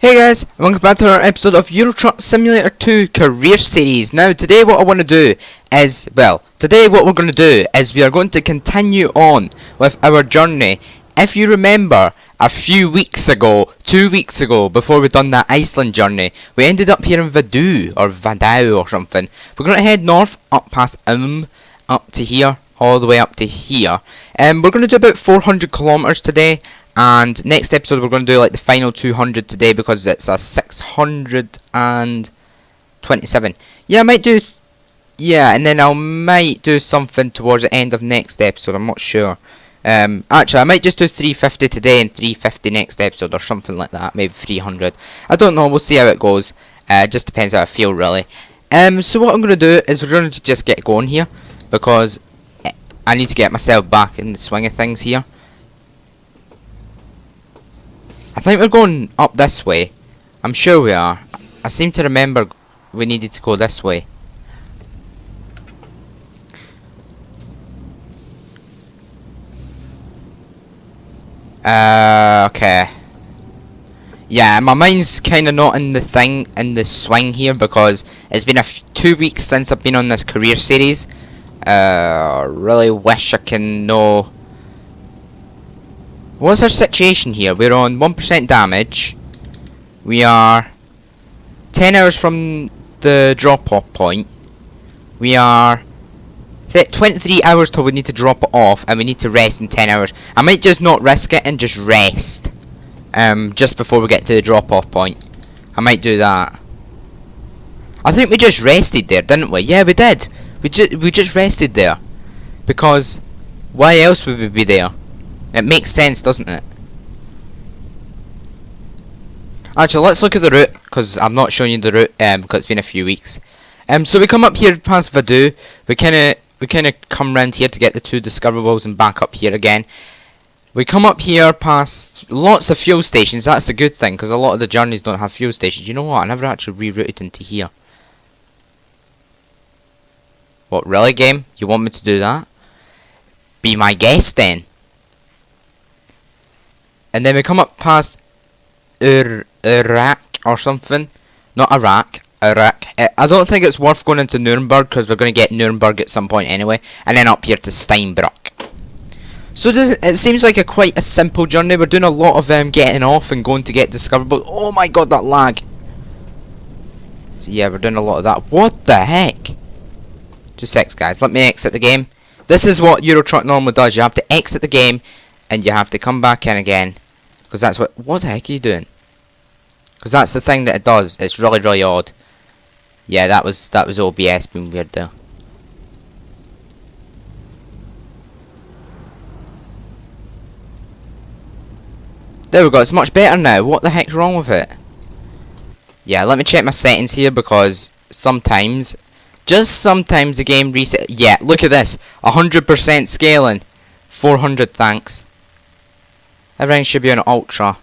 Hey guys, welcome back to another episode of Euro Truck Simulator 2 Career Series. Now today what I want to do is, today what we're going to do is we are going to continue on with our journey. If you remember, a few weeks ago, 2 weeks ago, before we done that Iceland journey, we ended up here in Vadau or something. We're going to head north, up past up to here, all the way up to here. We're going to do about 400 kilometers today. And next episode we're going to do like the final 200 today because it's a 627. Yeah, I might do... and then I might do something towards the end of next episode, I'm not sure. Actually, I might just do 350 today and 350 next episode or something like that. Maybe 300. I don't know, we'll see how it goes. Just depends how I feel really. So what I'm going to do is we're going to just get going here. Because I need to get myself back in the swing of things here. I think we're going up this way. I'm sure we are. I seem to remember we needed to go this way. Okay. Yeah, my mind's kind of not in the swing here because it's been 2 weeks since I've been on this career series. Really wish I can know. What's our situation here? We're on 1% damage. We are 10 hours from the drop-off point. We are 23 hours till we need to drop it off, and we need to rest in 10 hours. I might just not risk it and just rest. Just before we get to the drop-off point. I might do that. I think we just rested there, didn't we? Yeah, we did. We just rested there. Because why else would we be there? It makes sense, doesn't it? Actually, let's look at the route, because I'm not showing you the route, because it's been a few weeks. So we come up here past Vadau. We kinda come round here to get the 2 discoverables and back up here again. We come up here past lots of fuel stations. That's a good thing, because a lot of the journeys don't have fuel stations. You know what? I never actually rerouted into here. What, really, game? You want me to do that? Be my guest, then. And then we come up past Iraq or something. Not Iraq. Iraq. I don't think it's worth going into Nuremberg because we're going to get Nuremberg at some point anyway. And then up here to Steinbruck. So it seems like quite a simple journey. We're doing a lot of getting off and going to get discoverable. Oh my god, that lag. So yeah, we're doing a lot of that. What the heck? 2 secs, guys. Let me exit the game. This is what Euro Truck normally does. You have to exit the game and you have to come back in again. Because that's what the heck are you doing? Because that's the thing that it does. It's really, really odd. Yeah, that was OBS being weird there. There we go. It's much better now. What the heck's wrong with it? Yeah, let me check my settings here because sometimes, just sometimes the game reset. Yeah, look at this. 100% scaling. 400, thanks. Everything should be on ultra.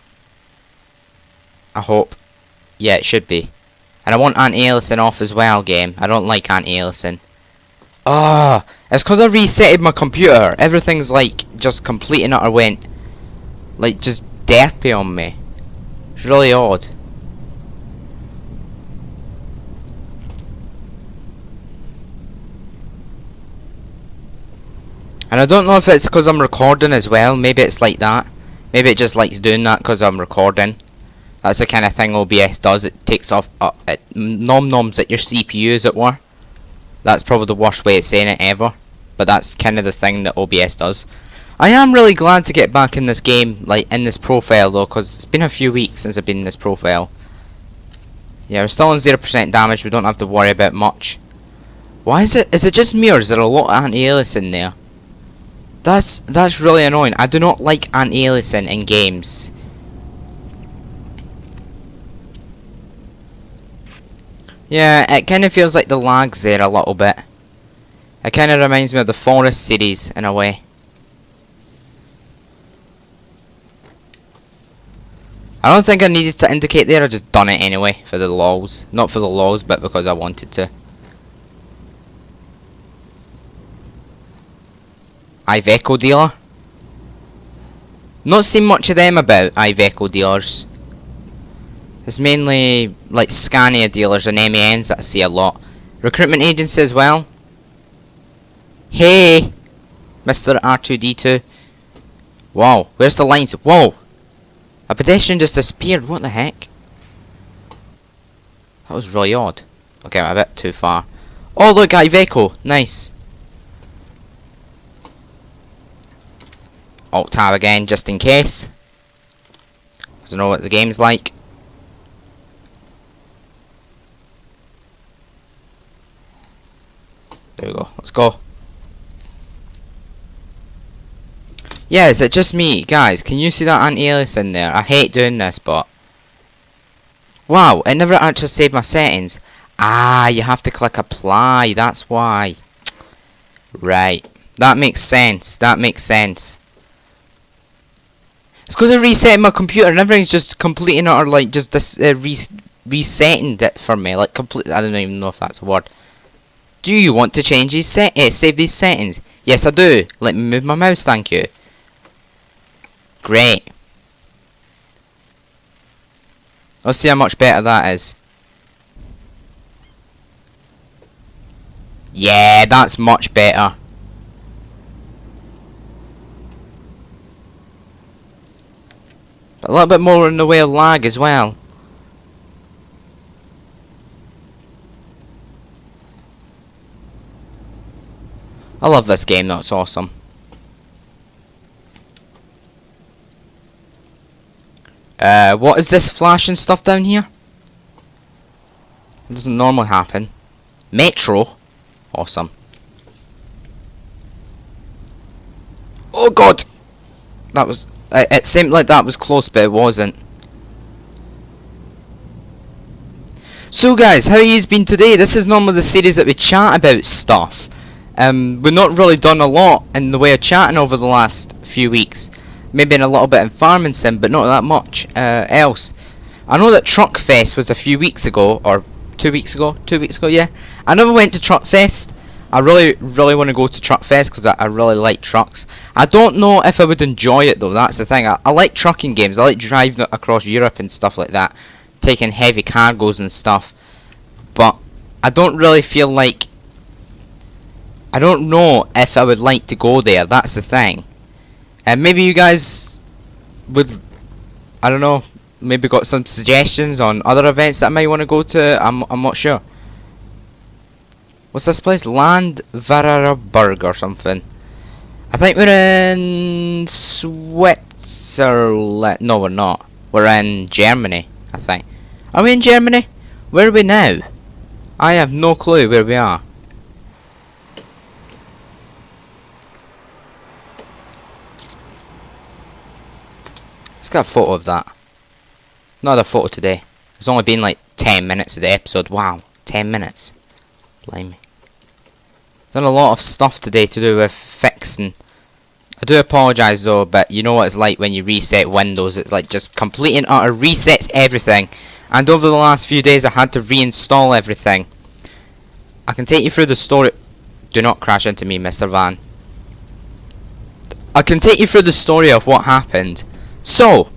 I hope. Yeah, it should be. And I want anti-aliasing off as well, game. I don't like anti-aliasing. Ah, it's because I resetted my computer. Everything's like just complete and utter went like just derpy on me. It's really odd. And I don't know if it's because I'm recording as well. Maybe it's like that. Maybe it just likes doing that because I'm recording. That's the kind of thing OBS does. It takes off, it nom-noms at your CPU, as it were. That's probably the worst way of saying it ever. But that's kind of the thing that OBS does. I am really glad to get back in this game, like in this profile though, because it's been a few weeks since I've been in this profile. Yeah, we're still on 0% damage. We don't have to worry about much. Why is it? Is it just me or is there a lot of anti-aliasing there? That's really annoying. I do not like anti-aliasing in games. Yeah, it kind of feels like the lag's there a little bit. It kind of reminds me of the Forest series in a way. I don't think I needed to indicate there. I just done it anyway for the lols. Not for the lols, but because I wanted to. Iveco dealer. Not seen much of them about Iveco dealers. It's mainly like Scania dealers and MENs that I see a lot. Recruitment agency as well. Hey, Mr. R2D2. Wow, where's the lines? Whoa! A pedestrian just disappeared. What the heck? That was really odd. Okay, I'm a bit too far. Oh look, Iveco. Nice. Alt tab again, just in case. Because I know what the game's like. There we go. Let's go. Yeah, is it just me? Guys, can you see that anti-alias in there? I hate doing this, but... Wow, it never actually saved my settings. Ah, you have to click apply, that's why. Right. That makes sense. That makes sense. It's because I reset my computer and everything's just completing it, or like just resetting it for me. Like completely. I don't even know if that's a word. Do you want to change these save these settings? Yes, I do. Let me move my mouse, thank you. Great. Let's see how much better that is. Yeah, that's much better. But a little bit more in the way of lag as well. I love this game though, it's awesome. What is this flashing stuff down here? It doesn't normally happen. Metro? Awesome. Oh god! That was... It seemed like that was close, but it wasn't. So guys, how you been today? This is normally the series that we chat about stuff. We've not really done a lot in the way of chatting over the last few weeks. Maybe in a little bit in Farming Sim, but not that much else. I know that Truck Fest was a few weeks ago, or 2 weeks ago. 2 weeks ago, yeah. I never went to Truck Fest. I really want to go to Truck Fest because I really like trucks. I don't know if I would enjoy it though, that's the thing. I like trucking games, I like driving across Europe and stuff like that. Taking heavy cargoes and stuff. But I don't really feel like... I don't know if I would like to go there, that's the thing. And maybe you guys would... I don't know, maybe got some suggestions on other events that I might want to go to, I'm not sure. What's this place? Landvarberg or something. I think we're in Switzerland. No, we're not. We're in Germany, I think. Are we in Germany? Where are we now? I have no clue where we are. Let's get a photo of that. Not a photo today. It's only been like 10 minutes of the episode. Wow, 10 minutes. Blimey. Done a lot of stuff today to do with fixing. I do apologise though, but you know what it's like when you reset Windows. It's like just complete and utter resets everything. And over the last few days I had to reinstall everything. I can take you through the story. Do not crash into me, Mr. Van. I can take you through the story of what happened. So,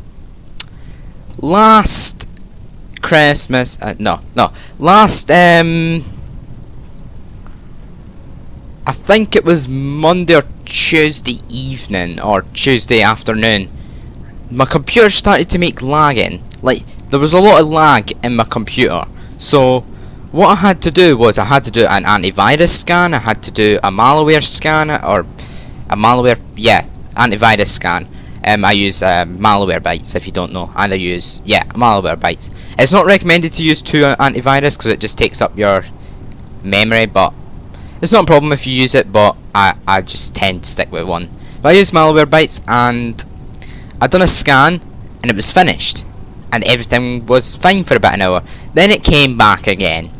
last Christmas, last I think it was Monday or Tuesday evening or Tuesday afternoon, my computer started to make lagging. Like, there was a lot of lag in my computer. So what I had to do was I had to do an antivirus scan, I had to do a malware scan, or a malware, yeah, antivirus scan. I use Malwarebytes, if you don't know, and I use, yeah, Malwarebytes. It's not recommended to use 2 antivirus because it just takes up your memory, but it's not a problem if you use it, but I just tend to stick with one. But I use Malwarebytes, and I done a scan, and it was finished, and everything was fine for about an hour. Then it came back again,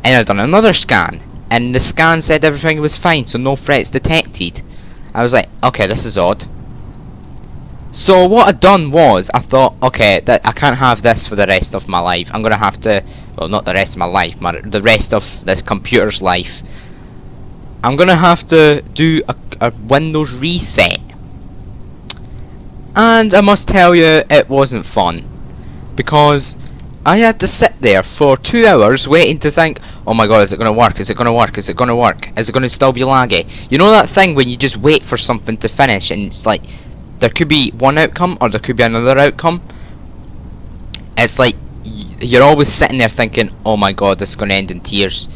and I done another scan, and the scan said everything was fine, so no threats detected. I was like, okay, this is odd. So what I done was, I thought, okay, that I can't have this for the rest of my life. I'm gonna have to, well, not the rest of my life, but the rest of this computer's life. I'm gonna have to do a Windows reset. And I must tell you, it wasn't fun. Because I had to sit there for 2 hours waiting to think, oh my god, is it going to work? Is it going to work? Is it going to work? Is it going to still be laggy? You know that thing when you just wait for something to finish and it's like, there could be one outcome or there could be another outcome? It's like, you're always sitting there thinking, oh my god, this is going to end in tears.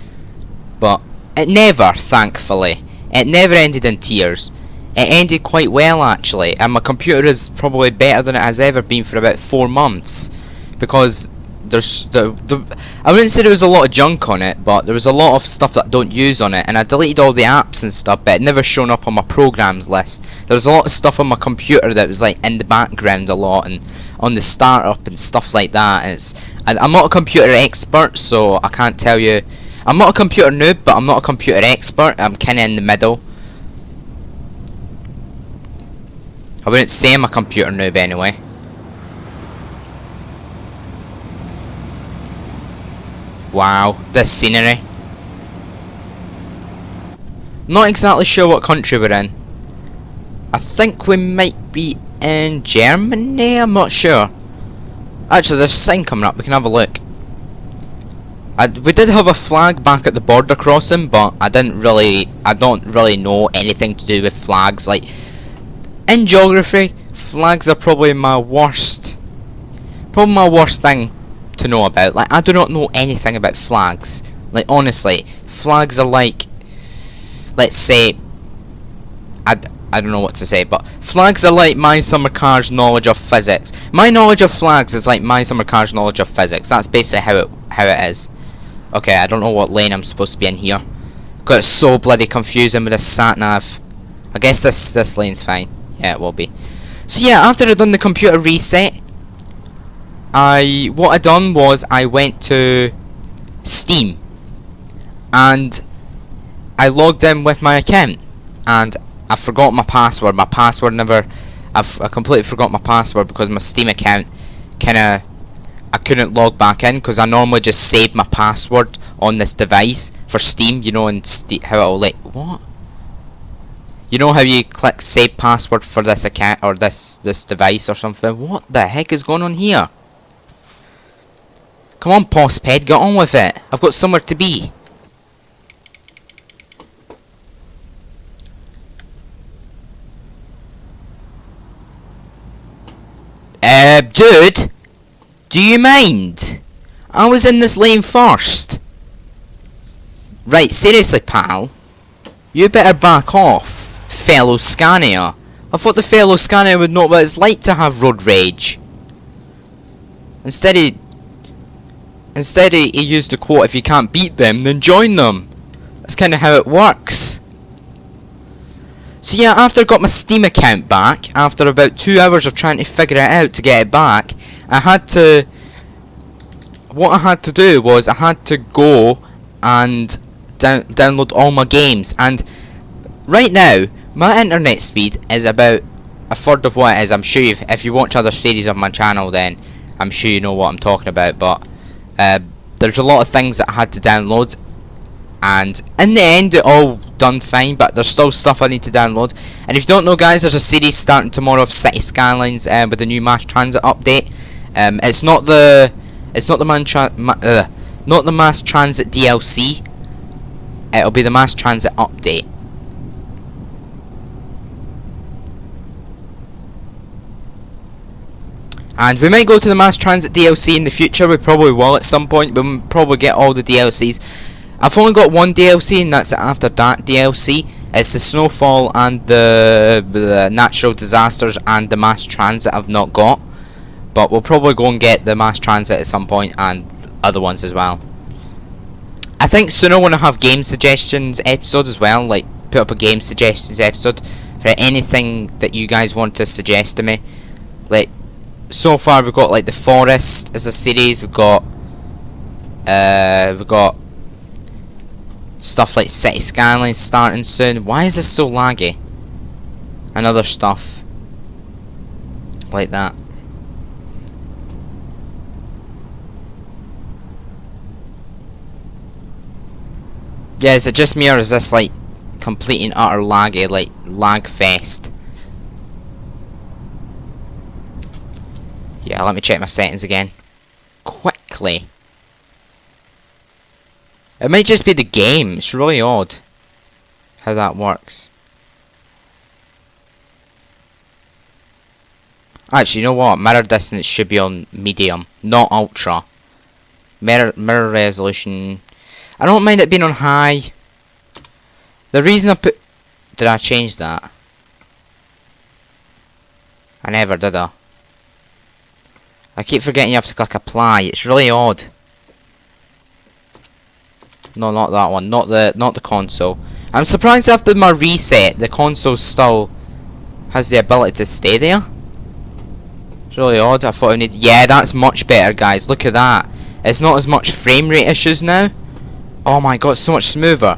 But it never, thankfully. It never ended in tears. It ended quite well actually, and my computer is probably better than it has ever been for about 4 months. Because there's I wouldn't say there was a lot of junk on it, but there was a lot of stuff that I don't use on it, and I deleted all the apps and stuff, but it never shown up on my programs list. There was a lot of stuff on my computer that was like in the background a lot, and on the startup and stuff like that. And I'm not a computer expert, so I can't tell you. I'm not a computer noob, but I'm not a computer expert. I'm kinda in the middle. I wouldn't say I'm a computer noob anyway. Wow, this scenery. Not exactly sure what country we're in. I think we might be in Germany, I'm not sure. Actually, there's a sign coming up, we can have a look. We did have a flag back at the border crossing, but I don't really know anything to do with flags. Like, in geography, flags are probably my worst thing to know about. Like, I do not know anything about flags. Like, honestly, flags are like, let's say, I don't know what to say, but flags are like my summer car's knowledge of physics. My knowledge of flags is like my summer car's knowledge of physics. That's basically how it is. Okay, I don't know what lane I'm supposed to be in here. Got so bloody confusing with this sat nav. I guess this lane's fine. Yeah, it will be. So yeah, after I done the computer reset, what I done was I went to Steam and I logged in with my account, and I forgot my password. My password I completely forgot my password because my Steam account I couldn't log back in because I normally just save my password on this device for Steam, you know, and how it'll like what? You know how you click save password for this account or this device or something? What the heck is going on here? Come on, Postped, get on with it. I've got somewhere to be. Dude, do you mind? I was in this lane first. Right, seriously, pal. You better back off, fellow Scania. I thought the fellow Scania would know what it's like to have road rage. Instead he used the quote, if you can't beat them, then join them. That's kind of how it works. So yeah, after I got my Steam account back, after about 2 hours of trying to figure it out to get it back, what I had to do was I had to go and download all my games. And right now, my internet speed is about a third of what it is. I'm sure if you watch other series of my channel, then I'm sure you know what I'm talking about. But there's a lot of things that I had to download, and in the end it all done fine, but there's still stuff I need to download. And if you don't know, guys, there's a series starting tomorrow of City Skylines with the new mass transit update. It's not the mass transit DLC. It'll be the mass transit update. And we might go to the mass transit DLC in the future. We probably will at some point. We'll probably get all the DLCs. I've only got one DLC, and that's After Dark DLC. It's the snowfall and the natural disasters and the mass transit I've not got. But we'll probably go and get the mass transit at some point and other ones as well. I think soon I want to have game suggestions episode as well. Like, put up a game suggestions episode for anything that you guys want to suggest to me. Like, so far we've got like the Forest as a series. We've got stuff like City Skylines starting soon. Why is this so laggy? And other stuff like that. Yeah, is it just me, or is this like complete and utter laggy, like lag fest? Yeah, let me check my settings again quickly. quickly. It might just be the game. It's really odd how that works. Actually, you know what? Mirror distance should be on medium, not ultra. Mirror resolution. I don't mind it being on high. The reason I put... Did I change that? I never did I? I keep forgetting you have to click apply. It's really odd. No, not that one. Not the console. I'm surprised after my reset, the console still has the ability to stay there. It's really odd. I thought I need... Yeah, that's much better, guys. Look at that. It's not as much frame rate issues now. Oh my god, so much smoother.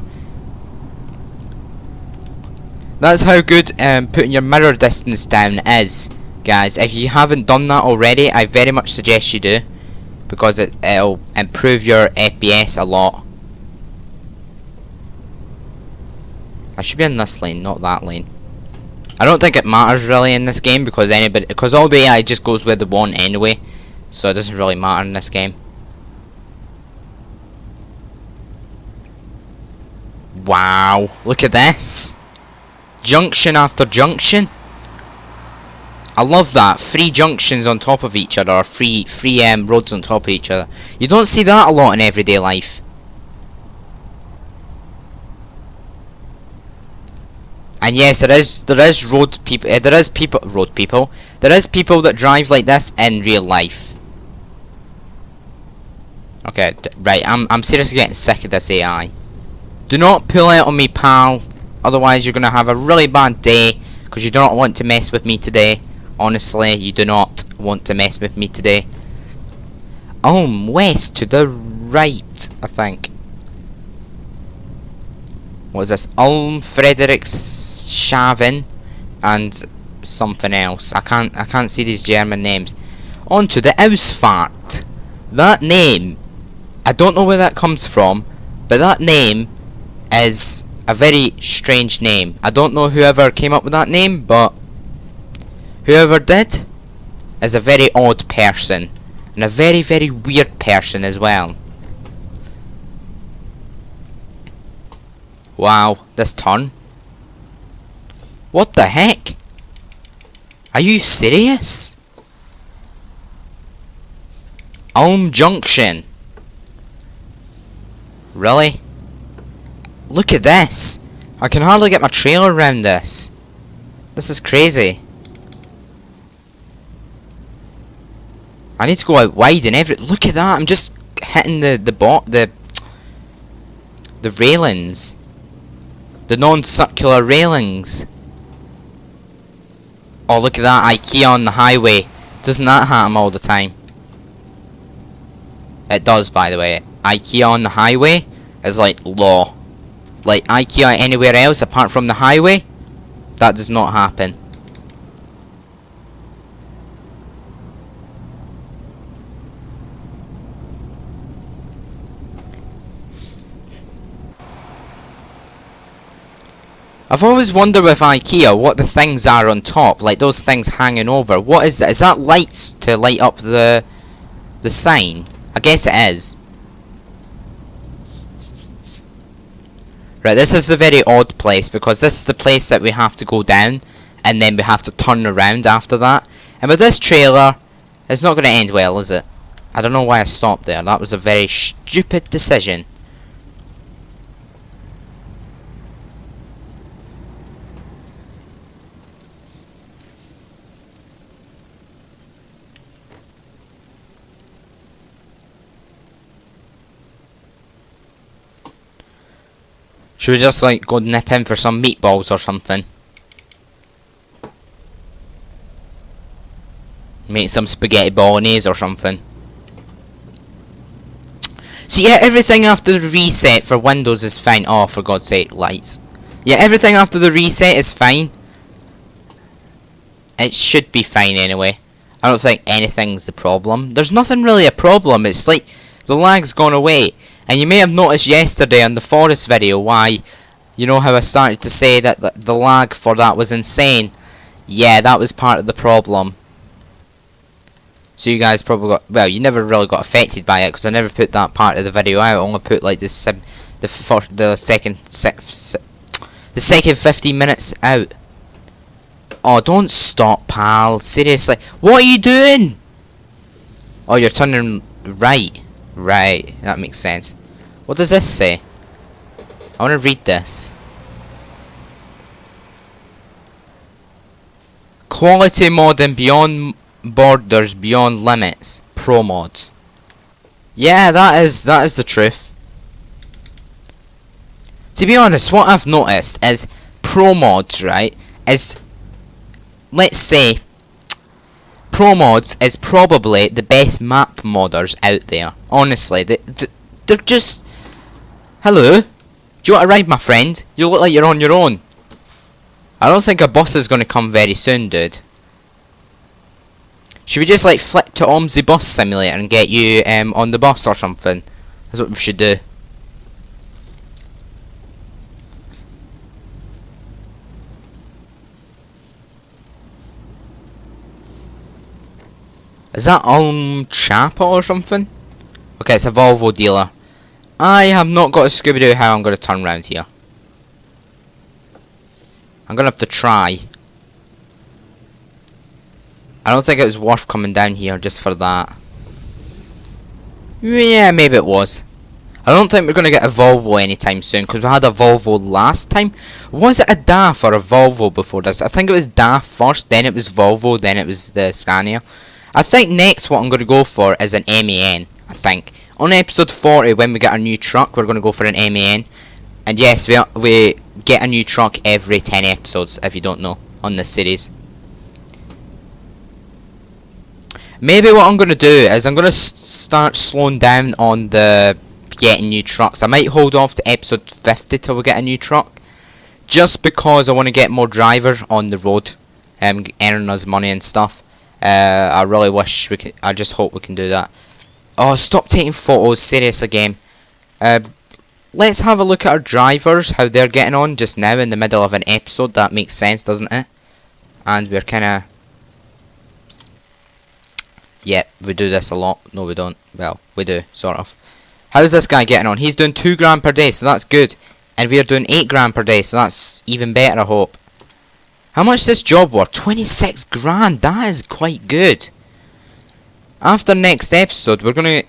That's how good putting your mirror distance down is, guys. If you haven't done that already, I very much suggest you do, because it'll improve your FPS a lot. I should be in this lane, not that lane. I don't think it matters really in this game because all the AI just goes where they want anyway, so it doesn't really matter in this game. Wow, look at this. Junction after junction. I love that. 3 junctions on top of each other, or 3 roads on top of each other. You don't see that a lot in everyday life. And yes, there is road people. There is people that drive like this in real life. Okay, right. I'm seriously getting sick of this AI. Do not pull out on me, pal. Otherwise, you're gonna have a really bad day because you do not want to mess with me today. Honestly, you do not want to mess with me today. West to the right, I think. What is this? Frederikshavn and something else. I can't see these German names. On to the Ausfahrt. That name, I don't know where that comes from, but that name is a very strange name. I don't know whoever came up with that name, but whoever did is a very odd person, and a very, very weird person as well. Wow, this turn. What the heck? Are you serious? Ulm Junction. Really? Look at this. I can hardly get my trailer around this. This is crazy. I need to go out wide and look at that. I'm just hitting the railings. The non-circular railings. Oh, look at that. IKEA on the highway. Doesn't that happen all the time? It does, by the way. IKEA on the highway is like law. Like IKEA anywhere else apart from the highway, that does not happen. I've always wondered with IKEA what the things are on top, like those things hanging over. What is that? Is that lights to light up the sign? I guess it is. Right, this is a very odd place because this is the place that we have to go down and then we have to turn around after that. And with this trailer, it's not going to end well, is it? I don't know why I stopped there. That was a very stupid decision. Should we just like go nip in for some meatballs or something? Make some spaghetti bolognese or something. So yeah, everything after the reset for Windows is fine. Oh, for God's sake, lights. Yeah, everything after the reset is fine. It should be fine anyway. I don't think anything's the problem. There's nothing really a problem. It's like the lag's gone away. And you may have noticed yesterday on the Forest video why, you know how I started to say that the lag for that was insane. Yeah, that was part of the problem. So you guys probably got, well, you never really got affected by it because I never put that part of the video out. I only put like the second 15 minutes out. Oh, don't stop, pal. Seriously, what are you doing? Oh, you're turning right. Right, that makes sense. What does this say? I want to read this. Quality modding beyond borders, beyond limits. ProMods. Yeah, that is the truth. To be honest, what I've noticed is ProMods, right, is, let's say, ProMods is probably the best map modders out there. Honestly, they're just... Hello? Do you want to ride, my friend? You look like you're on your own. I don't think a bus is going to come very soon, dude. Should we just like flip to OMSI Bus Simulator and get you on the bus or something? That's what we should do. Is that Chapa or something? Okay, it's a Volvo dealer. I have not got a Scooby-Doo how I'm going to turn around here. I'm going to have to try. I don't think it was worth coming down here just for that. Yeah, maybe it was. I don't think we're going to get a Volvo anytime soon because we had a Volvo last time. Was it a DAF or a Volvo before this? I think it was DAF first, then it was Volvo, then it was the Scania. I think next what I'm going to go for is an MAN, I think. On episode 40, when we get our new truck, we're going to go for an MAN. And yes, we get a new truck every 10 episodes, if you don't know, on this series. Maybe what I'm going to do is I'm going to start slowing down on the getting new trucks. I might hold off to episode 50 till we get a new truck. Just because I want to get more drivers on the road, earning us money and stuff. I really wish we could. I just hope we can do that. Oh, stop taking photos. Seriously, game. Let's have a look at our drivers, how they're getting on just now in the middle of an episode. That makes sense, doesn't it? And we're kind of... Yeah, we do this a lot. No, we don't. Well, we do, sort of. How's this guy getting on? He's doing 2 grand per day, so that's good. And we're doing 8 grand per day, so that's even better, I hope. How much is this job worth? 26 grand. That is quite good. After next episode, we're going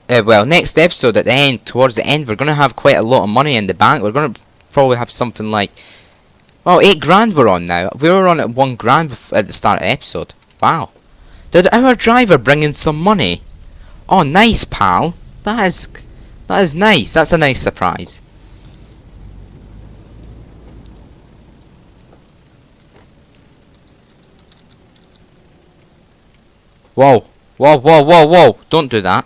to... well, next episode at the end, towards the end, we're going to have quite a lot of money in the bank. We're going to probably have something like... Well, 8 grand we're on now. We were on at 1 grand at the start of the episode. Wow. Did our driver bring in some money? Oh, nice, pal. That is nice. That's a nice surprise. Whoa. Whoa, whoa, whoa, whoa. Don't do that.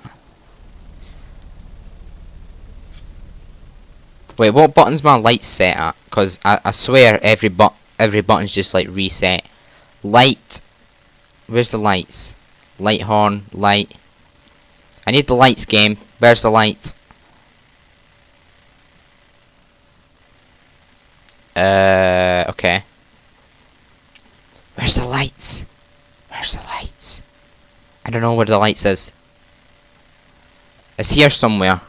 Wait, what button's my light set at? Because I swear every button's just like reset. Light. Where's the lights? Light horn, light. I need the lights, game. Where's the lights? Okay. Where's the lights? Where's the lights? I don't know where the lights is. It's here somewhere.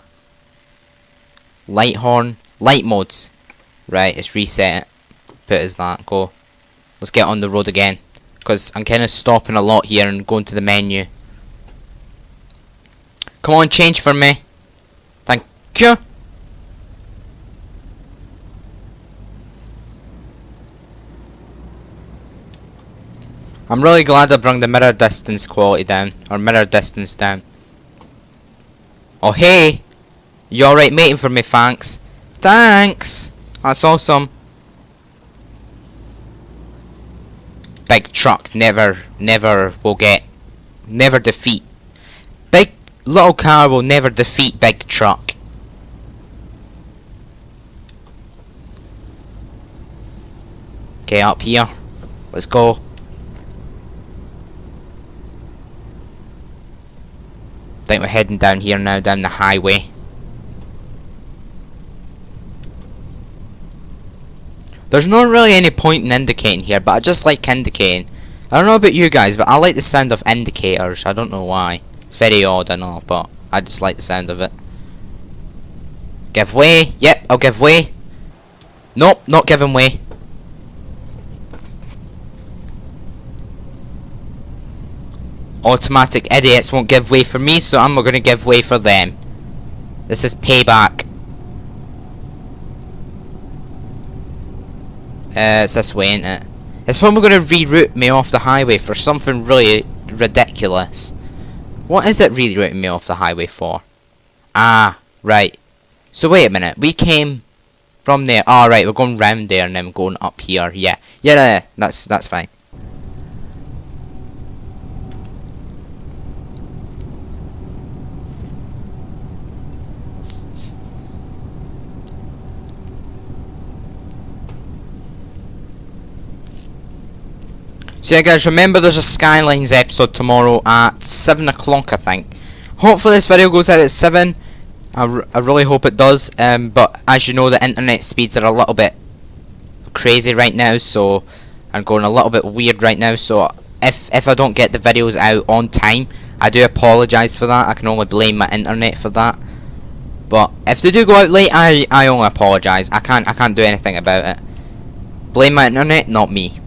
Light horn. Light modes. Right, it's reset it. Put it as that. Go. Let's get on the road again. Because I'm kind of stopping a lot here and going to the menu. Come on, change for me. Thank you. I'm really glad I brought the mirror distance quality down. Or mirror distance down. Oh, hey. You alright mating for me, thanks. Thanks. That's awesome. Big truck never defeat. Big little car will never defeat big truck. Okay, up here. Let's go. I think we're heading down here now, down the highway. There's not really any point in indicating here, but I just like indicating. I don't know about you guys, but I like the sound of indicators. I don't know why. It's very odd, I know, but I just like the sound of it. Give way. Yep, I'll give way. Nope, not giving way. Automatic idiots won't give way for me, so I'm not going to give way for them. This is payback. It's this way, ain't it? It's probably going to reroute me off the highway for something really ridiculous. What is it rerouting me off the highway for? Ah, right. So wait a minute. We came from there. Oh, right, we're going round there and then going up here. Yeah. Yeah, that's fine. So yeah guys, remember there's a Skylines episode tomorrow at 7 o'clock I think. Hopefully this video goes out at 7. I really hope it does. But as you know, the internet speeds are a little bit crazy right now, so I'm going a little bit weird right now, so if I don't get the videos out on time, I do apologise for that. I can only blame my internet for that. But if they do go out late, I only apologise. I can't do anything about it. Blame my internet, not me.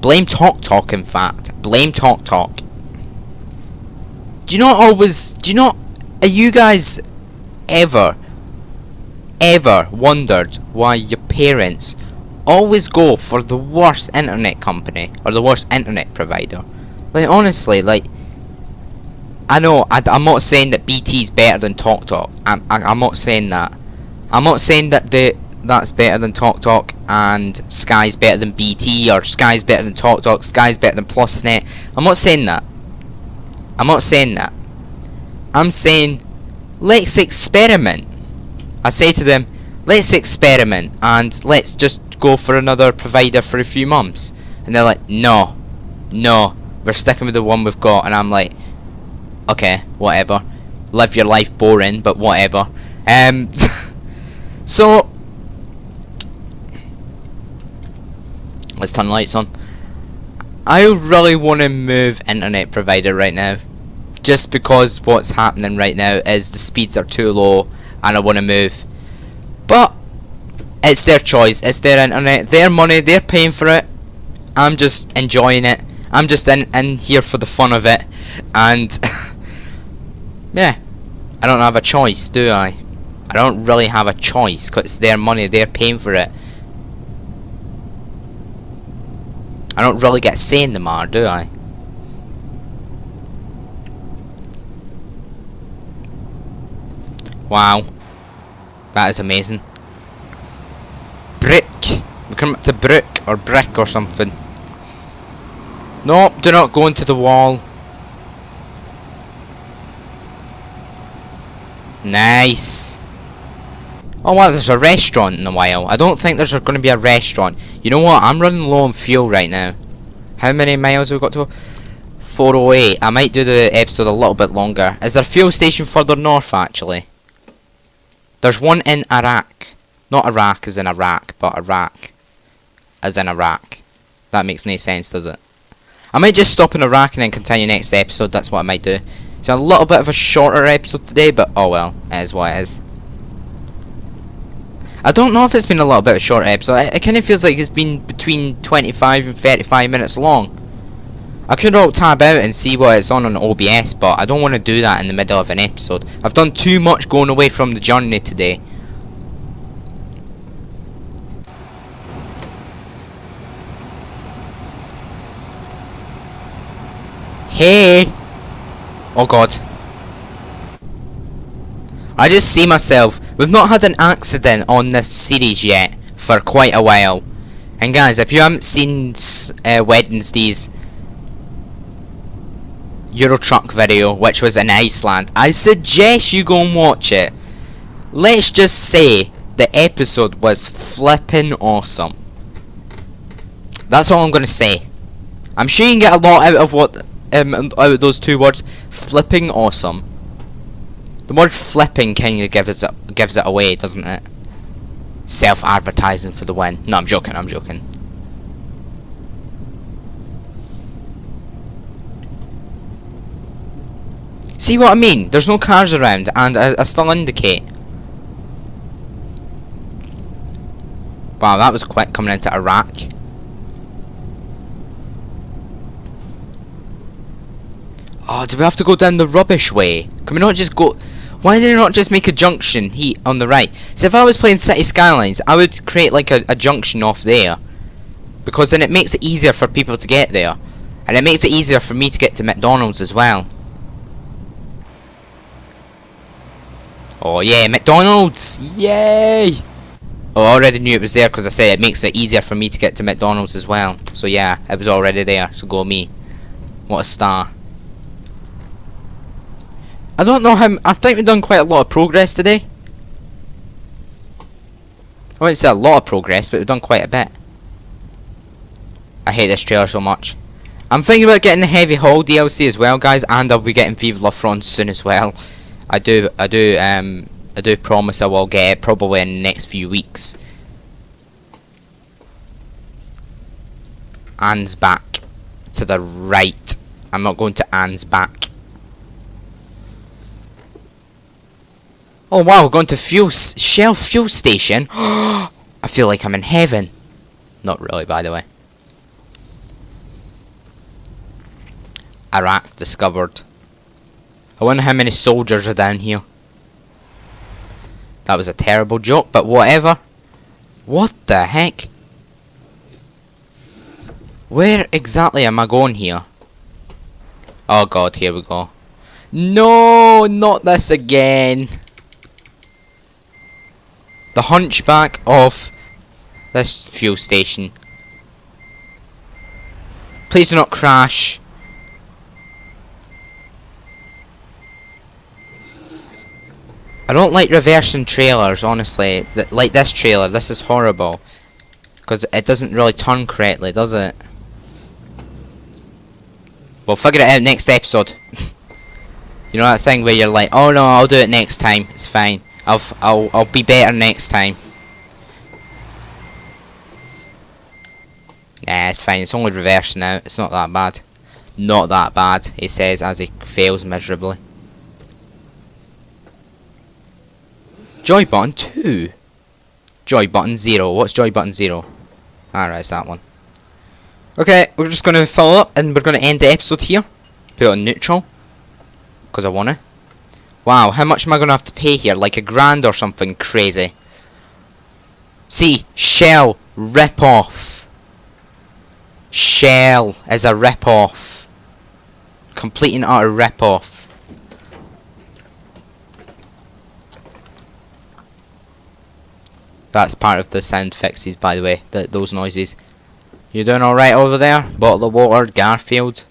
Blame TalkTalk, in fact. Blame TalkTalk. Are you guys ever wondered why your parents always go for the worst internet company or the worst internet provider? Like, honestly, like, I know, I'm not saying that BT's better than TalkTalk. I'm not saying that. I'm not saying that that's better than TalkTalk and Sky's better than BT, or Sky's better than TalkTalk, Sky's better than PlusNet. I'm not saying that. I'm not saying that. I'm saying, let's experiment. I say to them, let's experiment and let's just go for another provider for a few months. And they're like, no, we're sticking with the one we've got. And I'm like, okay, whatever. Live your life boring, but whatever. So let's turn the lights on. I really want to move internet provider right now, just because what's happening right now is the speeds are too low and I want to move. But it's their choice, it's their internet, their money, they're paying for it. I'm just enjoying it. I'm just in here for the fun of it. And yeah, I don't have a choice, do I? I don't really have a choice, because it's their money, they're paying for it. I don't really get a say in the matter, do I? Wow. That is amazing. Brick. We come up to brick or brick or something. Nope, do not go into the wall. Nice. Oh wow, there's a restaurant in a while. I don't think there's going to be a restaurant. You know what? I'm running low on fuel right now. How many miles have we got to go? 408. I might do the episode a little bit longer. Is there a fuel station further north actually? There's one in Iraq. Not Iraq as in Iraq, but Iraq as in Iraq. That makes no sense, does it? I might just stop in Iraq and then continue next episode. That's what I might do. So a little bit of a shorter episode today, but oh well, it is what it is. I don't know if it's been a little bit of a short episode. It kind of feels like it's been between 25 and 35 minutes long. I could all tab out and see what it's on OBS, but I don't want to do that in the middle of an episode. I've done too much going away from the journey today. Hey! Oh god. I just see myself. We've not had an accident on this series yet for quite a while. And guys, if you haven't seen Wednesday's Eurotruck video, which was in Iceland, I suggest you go and watch it. Let's just say the episode was flipping awesome. That's all I'm gonna say. I'm sure you can get a lot out of out of those two words, flipping awesome. The word flipping kind of gives it away, doesn't it? Self-advertising for the win. No, I'm joking. See what I mean? There's no cars around, and I still indicate. Wow, that was quick coming into Iraq. Oh, do we have to go down the rubbish way? Can we not just go... Why did they not just make a junction here on the right? So if I was playing City Skylines, I would create like a junction off there. Because then it makes it easier for people to get there. And it makes it easier for me to get to McDonald's as well. Oh yeah, McDonald's! Yay! Oh, I already knew it was there because I said it makes it easier for me to get to McDonald's as well. So yeah, it was already there, so go me. What a star. I don't know how... I think we've done quite a lot of progress today. I wouldn't say a lot of progress, but we've done quite a bit. I hate this trailer so much. I'm thinking about getting the Heavy Haul DLC as well, guys, and I'll be getting Vive La France soon as well. I do promise I will get it probably in the next few weeks. Anne's back. To the right. I'm not going to Anne's back. Oh wow, we're going to Shell fuel station. I feel like I'm in heaven. Not really, by the way. Iraq discovered. I wonder how many soldiers are down here. That was a terrible joke, but whatever. What the heck? Where exactly am I going here? Oh god, here we go. No, not this again. The hunchback of this fuel station. Please do not crash. I don't like reversing trailers, honestly. Like this trailer, this is horrible. Because it doesn't really turn correctly, does it? We'll figure it out next episode. You know that thing where you're like, oh no, I'll do it next time. It's fine. I'll be better next time. Nah, it's fine. It's only reversing now. It's not that bad. Not that bad, he says as he fails miserably. Joy button 2. Joy button 0. What's joy button 0? Alright, it's that one. Okay, we're just going to fill up and we're going to end the episode here. Put it on neutral. Because I want to. Wow, how much am I going to have to pay here? Like £1,000 or something crazy. See, Shell rip-off. Shell is a rip-off. Complete and utter rip-off. That's part of the sound fixes, by the way, those noises. You doing alright over there? Bottle of water, Garfield.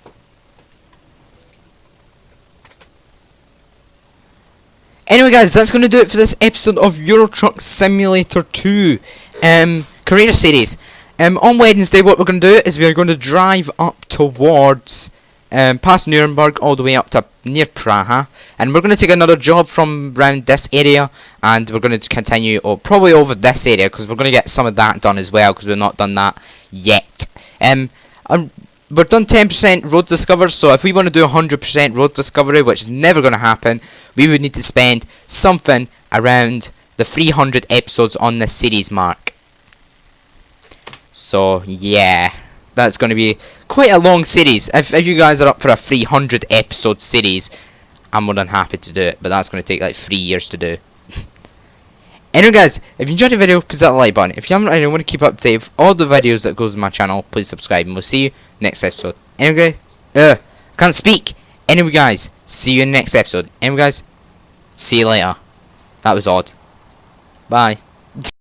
Anyway guys, that's going to do it for this episode of Euro Truck Simulator 2 Career Series. On Wednesday what we're going to do is we're going to drive up towards past Nuremberg all the way up to near Praha, and we're going to take another job from around this area, and we're going to continue probably over this area because we're going to get some of that done as well because we've not done that yet. We've done 10% road discovery, so if we want to do 100% road discovery, which is never going to happen, we would need to spend something around the 300 episodes on this series mark. So yeah, that's going to be quite a long series. If you guys are up for a 300 episode series, I'm more than happy to do it, but that's going to take like 3 years to do. Anyway guys, if you enjoyed the video, please hit the like button. If you haven't already and want to keep up to date with all the videos that goes on my channel, please subscribe, and we'll see you next episode. Anyway guys, can't speak. Anyway guys, see you in the next episode. Anyway guys, see you later. That was odd. Bye.